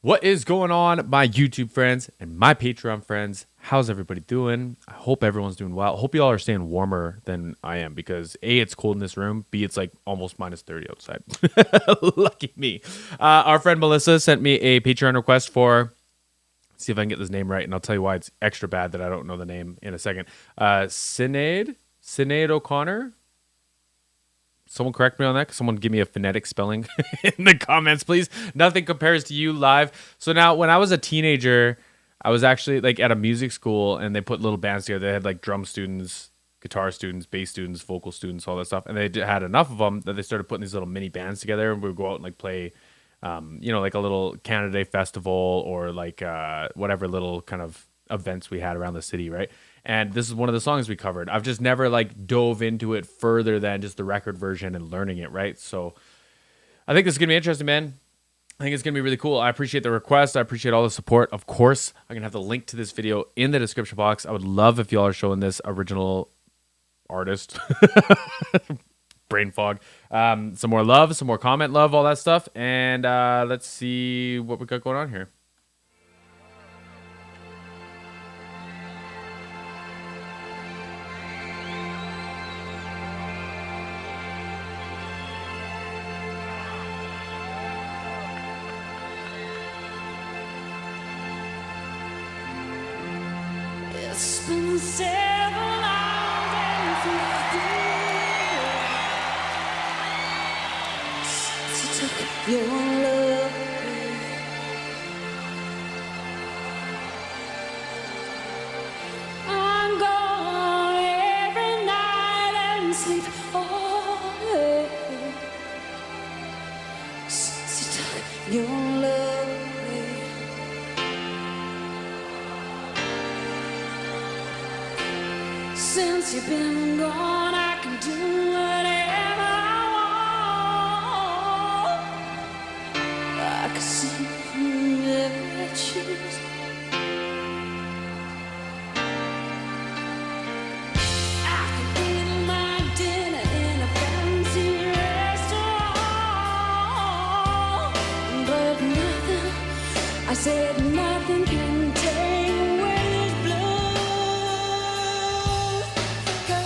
What is going on, my YouTube friends and my Patreon friends? How's everybody doing? I hope everyone's doing well. I hope you all are staying warmer than I am because A, it's cold in this room. B, it's like almost minus 30 outside. Lucky me. Our friend Melissa sent me a Patreon request for, see if I can get this name right, and I'll tell you why it's extra bad that I don't know the name in a second. SINEAD O'Connor. Someone correct me on that. Someone give me a phonetic spelling in the comments, please. Nothing compares to you live. So now, when I was a teenager, I was actually like at a music school, and they put little bands together. They had like drum students, guitar students, bass students, vocal students, all that stuff. And they had enough of them that they started putting these little mini bands together, and we would go out and like play, like a little Canada Day festival or like whatever little kind of events we had around the city, right? And this is one of the songs we covered. I've just never like dove into it further than just the record version and learning it, right? So I think this is gonna be interesting, man. I think it's gonna be really cool. I appreciate the request. I appreciate all the support. Of course, I'm gonna have the link to this video in the description box. I would love if y'all are showing this original artist brain fog some more love, some more comment love, all that stuff. And let's see what we got going on here. It's been several hours and 50 since you took your love away. I'm gone every night and sleep all day since you took your love away. Since you've been gone, I can do whatever I want. I can sing whenever I choose. I can eat my dinner in a fancy restaurant, but nothing, I said nothing can take away this blue.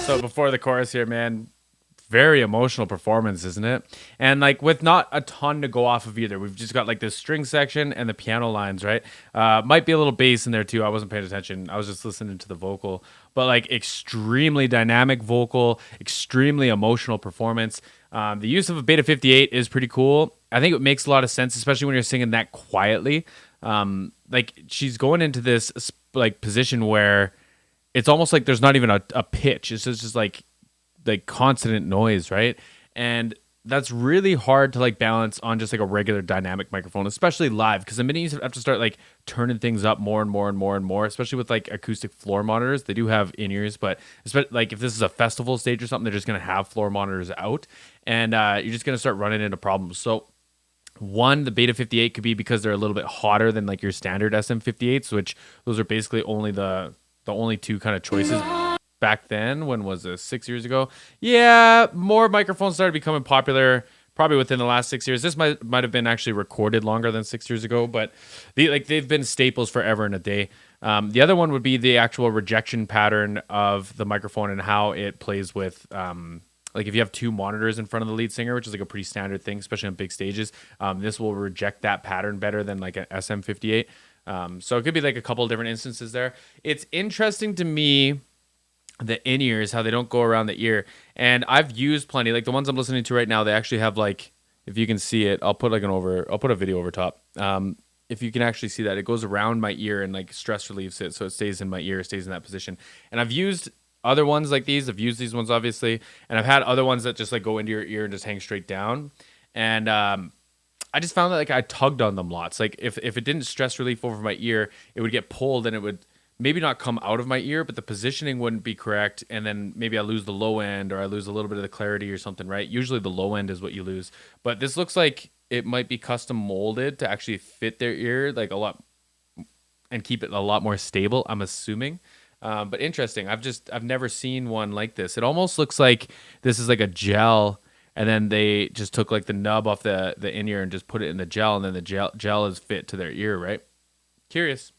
So before the chorus here, man, very emotional performance, isn't it? And like with not a ton to go off of either. We've just got like this string section and the piano lines, right? Might be a little bass in there too. I wasn't paying attention. I was just listening to the vocal. But like extremely dynamic vocal, extremely emotional performance. The use of a Beta 58 is pretty cool. I think it makes a lot of sense, especially when you're singing that quietly. Like she's going into this like position where it's almost like there's not even a pitch. It's just like consonant noise, right? And that's really hard to like balance on just like a regular dynamic microphone, especially live, because the minute you have to start like turning things up more and more and more and more, especially with like acoustic floor monitors. They do have in-ears, but like if this is a festival stage or something, they're just gonna have floor monitors out, and you're just gonna start running into problems. So one, the Beta 58 could be because they're a little bit hotter than like your standard SM58s, which those are basically only the only two kind of choices back then. When was this? 6 years ago? Yeah, more microphones started becoming popular probably within the last 6 years. This might have been actually recorded longer than 6 years ago, but they've been staples forever and a day. The other one would be the actual rejection pattern of the microphone and how it plays with like if you have two monitors in front of the lead singer, which is like a pretty standard thing, especially on big stages, this will reject that pattern better than like an SM58. So it could be like a couple of different instances there. It's interesting to me, the in-ears, how they don't go around the ear. And I've used plenty, like the ones I'm listening to right now, they actually have like, if you can see it, I'll put a video over top. If you can actually see that, it goes around my ear and like stress relieves it. So it stays in my ear, stays in that position. And I've used other ones like these. I've used these ones obviously. And I've had other ones that just like go into your ear and just hang straight down. And, I just found that like I tugged on them lots. Like if it didn't stress relief over my ear, it would get pulled and it would maybe not come out of my ear, but the positioning wouldn't be correct. And then maybe I lose the low end or I lose a little bit of the clarity or something, right? Usually the low end is what you lose. But this looks like it might be custom molded to actually fit their ear like a lot and keep it a lot more stable, I'm assuming. But interesting. I've never seen one like this. It almost looks like this is like a gel and then they just took like the nub off the in ear and just put it in the gel, and then the gel is fit to their ear, right? Curious.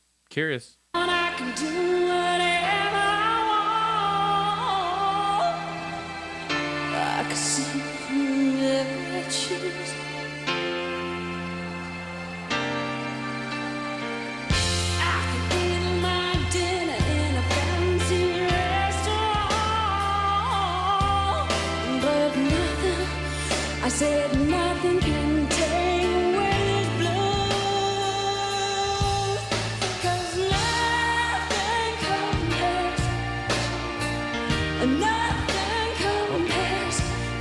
I can do whatever I want. I can see whoever I choose. I can eat my dinner in a fancy restaurant, but nothing, I said nothing can take away this blues. 'Cause nothing compares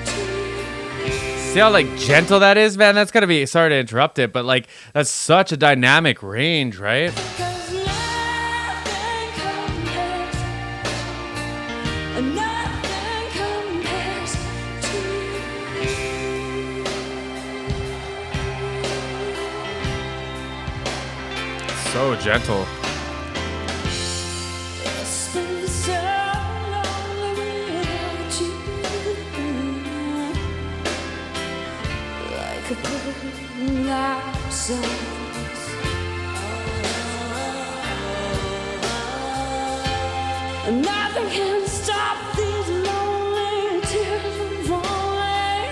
to you. See how like gentle that is, man? That's gotta be, sorry to interrupt it, but like that's such a dynamic range, right? 'Cause nothing compares to you. So gentle. It's been so long without you, like a broken out songs. Nothing can stop these lonely tears from falling.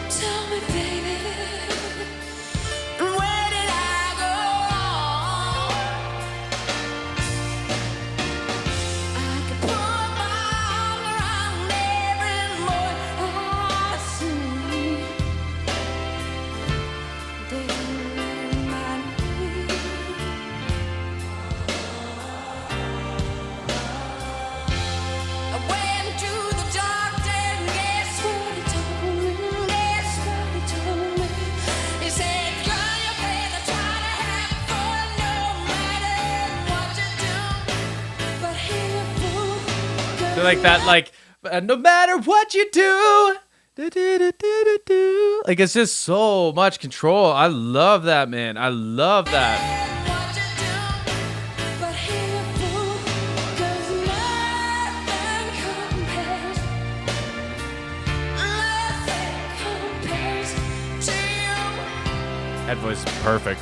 Tell me, baby, where did I go wrong? I could put my arm around every boy I see. They remind me. I went to the doctor and guess what he told me? Guess what he told me? He said, girl, you better try to have fun no matter what you do. But he a fool, 'cause They're like that, like no matter what you do. Do. Like it's just so much control. I love that, man. I love that. what you do. But he a fool, 'cause nothing compares to you. That voice is perfect.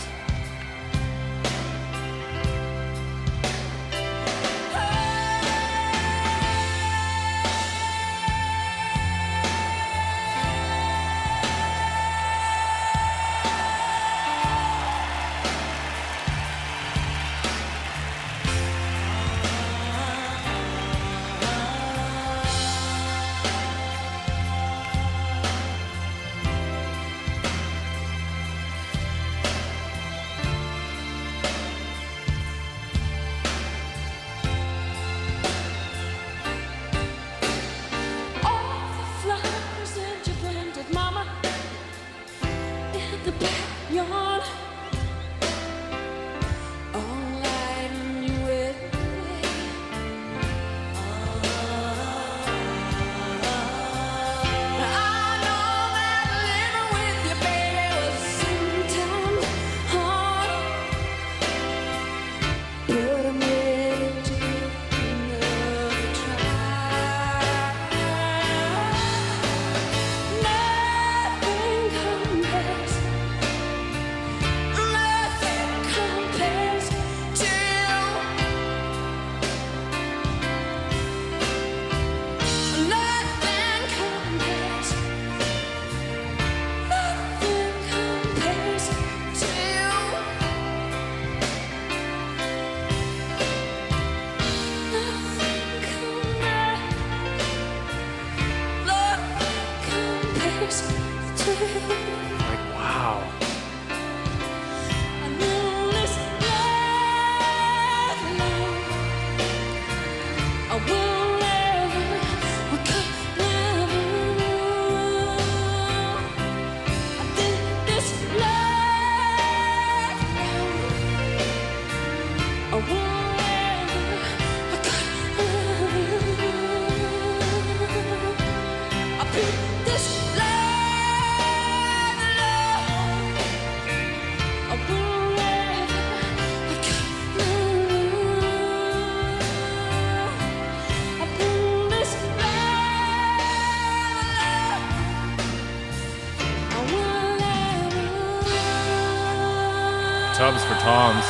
tubs for Toms.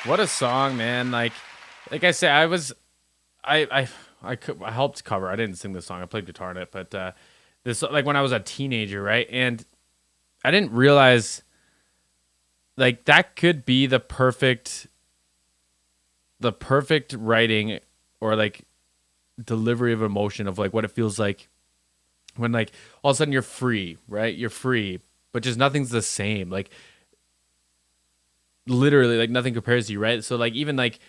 What a song, man! Like I say, I helped cover. I didn't sing this song. I played guitar in it, but this like when I was a teenager, right? And I didn't realize like that could be the perfect writing or like delivery of emotion of like what it feels like when like all of a sudden you're free, right? You're free, but just nothing's the same. Like literally like nothing compares to you, right? So like even like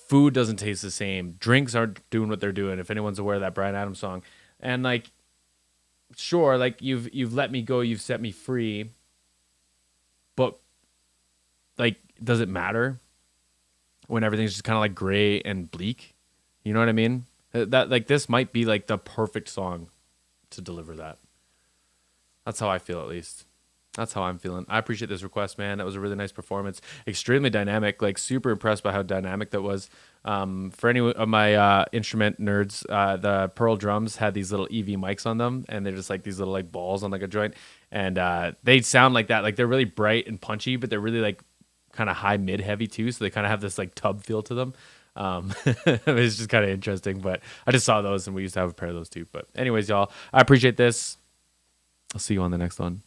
food doesn't taste the same. Drinks aren't doing what they're doing, if anyone's aware of that Bryan Adams song. And like sure, like you've let me go, you've set me free, but like does it matter when everything's just kind of like gray and bleak? You know what I mean? That like this might be like the perfect song to deliver that. That's how I feel, at least. That's how I'm feeling. I appreciate this request, man. That was a really nice performance. Extremely dynamic. Like super impressed by how dynamic that was. For any of my instrument nerds, the Pearl drums had these little EV mics on them, and they're just like these little like balls on like a joint, and they sound like that. Like they're really bright and punchy, but they're really like kind of high mid heavy too. So they kind of have this like tub feel to them. It's just kind of interesting. But I just saw those, and we used to have a pair of those too. But anyways, y'all, I appreciate this. I'll see you on the next one.